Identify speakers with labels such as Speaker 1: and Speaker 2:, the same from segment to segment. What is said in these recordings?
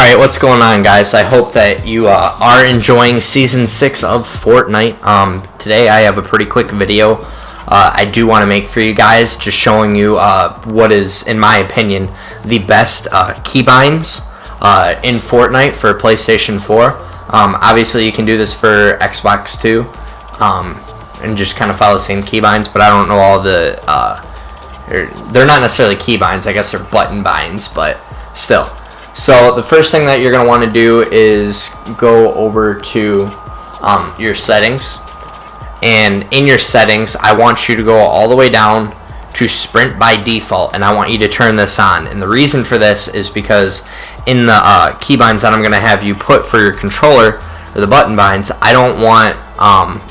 Speaker 1: Alright, what's going on, guys? I hope that you are enjoying Season 6 of Fortnite. Today I have a pretty quick video I do want to make for you guys, just showing you what is, in my opinion, the best keybinds in Fortnite for PlayStation 4. Obviously, you can do this for Xbox too, and just kind of follow the same keybinds, but I don't know all the... they're not necessarily keybinds, I guess they're button binds, but still. So the first thing that you're going to want to do is go over to your settings, and in your settings I want you to go all the way down to sprint by default, and I want you to turn this on. And the reason for this is because in the keybinds that I'm going to have you put for your controller, or the button binds, I don't want,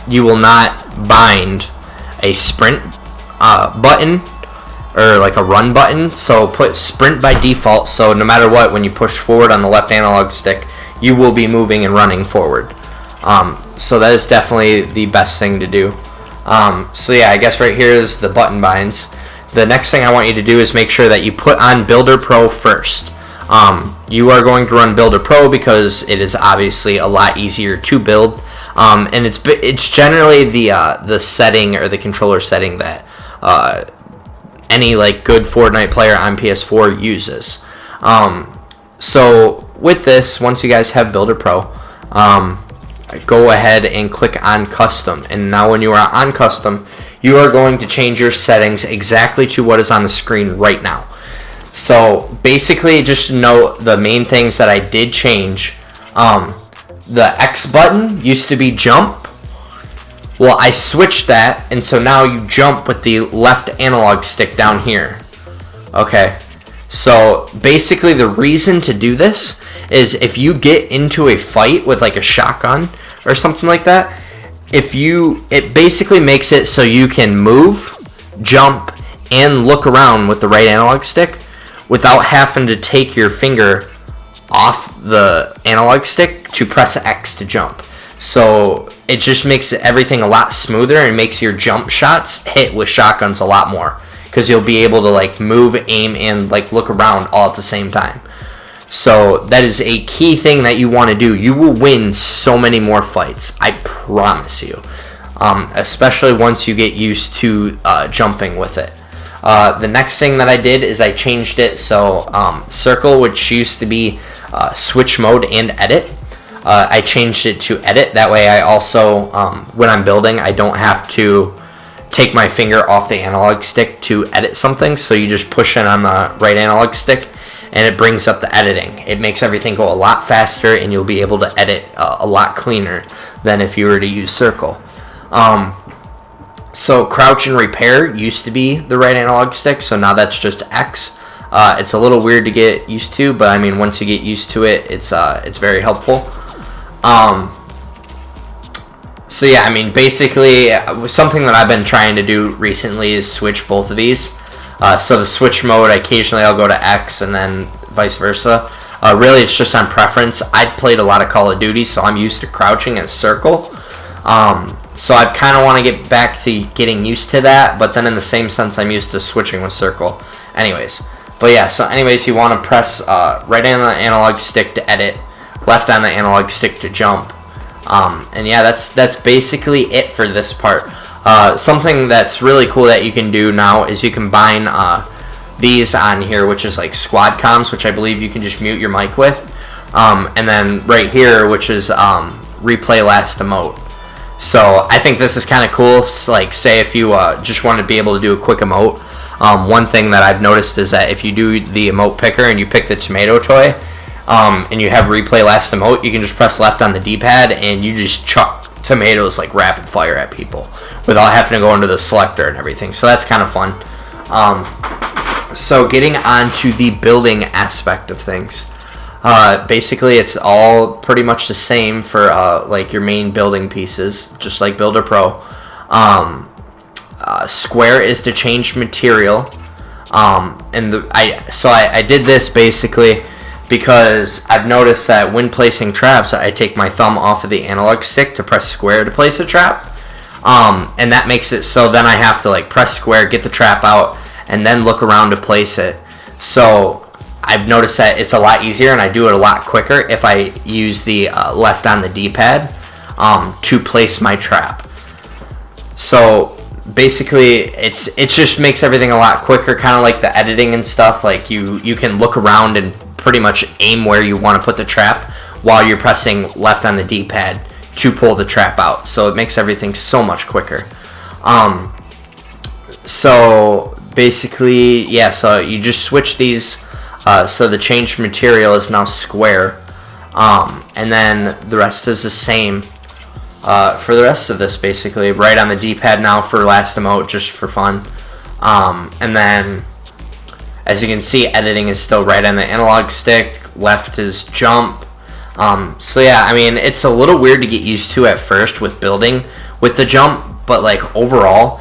Speaker 1: you will not bind a sprint button or like a run button, so put sprint by default, so no matter what, when you push forward on the left analog stick, you will be moving and running forward. So that is definitely the best thing to do. So yeah, I guess right here is the button binds. The next thing I want you to do is make sure that you put on Builder Pro first. You are going to run Builder Pro because it is obviously a lot easier to build, and it's generally the setting, or the controller setting, that any like good Fortnite player on PS4 uses. So with this, once you guys have Builder Pro, go ahead and click on Custom. And now when you are on Custom, you are going to change your settings exactly to what is on the screen right now. So basically, just note the main things that I did change. The X button used to be jump. Well, I switched that, and so now you jump with the left analog stick down here. Okay, so basically the reason to do this is if you get into a fight with like a shotgun or something like that, it basically makes it so you can move, jump, and look around with the right analog stick without having to take your finger off the analog stick to press X to jump. So it just makes everything a lot smoother and makes your jump shots hit with shotguns a lot more, because you'll be able to like move, aim, and like look around all at the same time. So that is a key thing that you want to do. You will win so many more fights, I promise you, especially once you get used to jumping with it. The next thing that I did is I changed it so circle, which used to be switch mode and edit, I changed it to edit. That way I also, when I'm building, I don't have to take my finger off the analog stick to edit something. So you just push it on the right analog stick and it brings up the editing. It makes everything go a lot faster, and you'll be able to edit a lot cleaner than if you were to use circle. So crouch and repair used to be the right analog stick, so now that's just X. It's a little weird to get used to, but I mean, once you get used to it, it's very helpful. So yeah, I mean, basically something that I've been trying to do recently is switch both of these. So the switch mode, occasionally I'll go to X and then vice versa. Really, it's just on preference. I played a lot of Call of Duty, so I'm used to crouching as circle. So I kind of want to get back to getting used to that, but then in the same sense, I'm used to switching with circle. Anyways, but yeah, so anyways, you want to press right on the analog stick to edit, left on the analog stick to jump. And yeah, that's basically it for this part. Something that's really cool that you can do now is you combine these on here, which is like squad comms, which I believe you can just mute your mic with, and then right here, which is replay last emote. So I think this is kind of cool. Like, say if you just want to be able to do a quick emote, one thing that I've noticed is that if you do the emote picker and you pick the tomato toy, and you have replay last emote, you can just press left on the D-pad and you just chuck tomatoes like rapid fire at people without having to go into the selector and everything. So that's kind of fun. So getting on to the building aspect of things. Basically, it's all pretty much the same for like your main building pieces, just like Builder Pro. Square is to change material, and I did this basically because I've noticed that when placing traps, I take my thumb off of the analog stick to press square to place a trap, and that makes it so then I have to like press square, get the trap out, and then look around to place it. So I've noticed that it's a lot easier and I do it a lot quicker if I use the left on the D-pad to place my trap. So basically it just makes everything a lot quicker, kind of like the editing and stuff. Like you can look around and pretty much aim where you want to put the trap while you're pressing left on the D-pad to pull the trap out. So it makes everything so much quicker. So basically, yeah, so you just switch these. So the changed material is now square, and then the rest is the same for the rest of this, basically. Right on the D-pad now for last emote, just for fun. And then, as you can see, editing is still right on the analog stick. Left is jump. So yeah, I mean, it's a little weird to get used to at first with building with the jump, but like overall,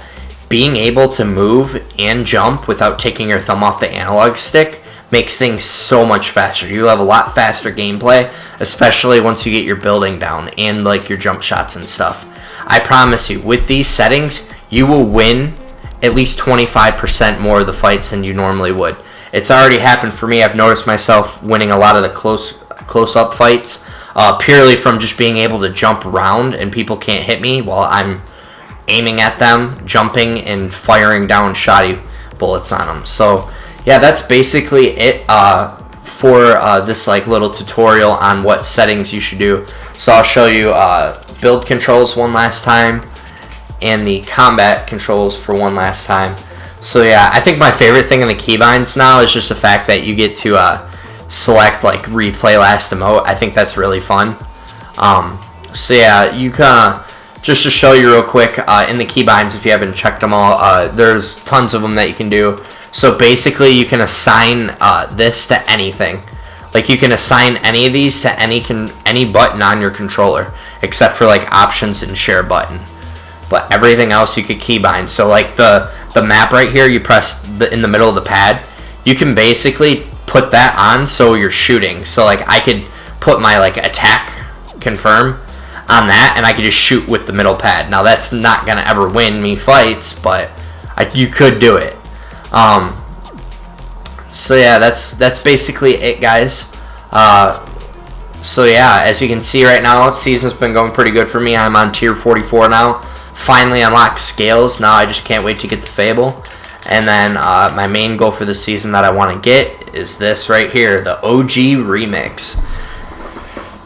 Speaker 1: being able to move and jump without taking your thumb off the analog stick makes things so much faster. You have a lot faster gameplay, especially once you get your building down and like your jump shots and stuff. I promise you, with these settings, you will win at least 25% more of the fights than you normally would. It's already happened for me. I've noticed myself winning a lot of the close-up fights purely from just being able to jump around and people can't hit me while I'm aiming at them, jumping, and firing down shoddy bullets on them. So yeah, that's basically it for this like little tutorial on what settings you should do. So I'll show you build controls one last time and the combat controls for one last time. So yeah, I think my favorite thing in the keybinds now is just the fact that you get to select like replay last emote. I think that's really fun. So yeah, you can just to show you real quick in the keybinds, if you haven't checked them all, there's tons of them that you can do. So basically, you can assign this to anything. Like you can assign any of these to any button on your controller, except for like options and share button. But everything else you could keybind. So like the map right here, you press in the middle of the pad. You can basically put that on so you're shooting. So like I could put my like attack confirm on that, and I could just shoot with the middle pad. Now that's not gonna ever win me fights, but you could do it. So yeah, that's basically it, guys. So yeah, as you can see right now, season's been going pretty good for me. I'm on tier 44 now. Finally unlocked scales. Now I just can't wait to get the Fable. And then my main goal for the season that I want to get is this right here, the OG Remix.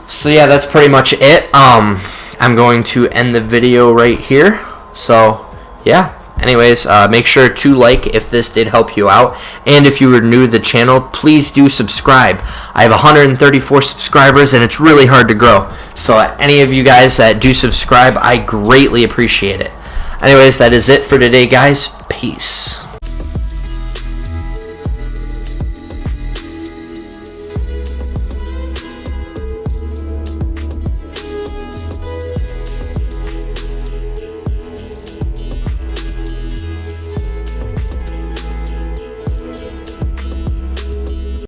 Speaker 1: So yeah, that's pretty much it. I'm going to end the video right here. So yeah. Anyways, make sure to like if this did help you out, and if you were new to the channel, please do subscribe. I have 134 subscribers and it's really hard to grow, so any of you guys that do subscribe, I greatly appreciate it. Anyways, that is it for today, guys. Peace.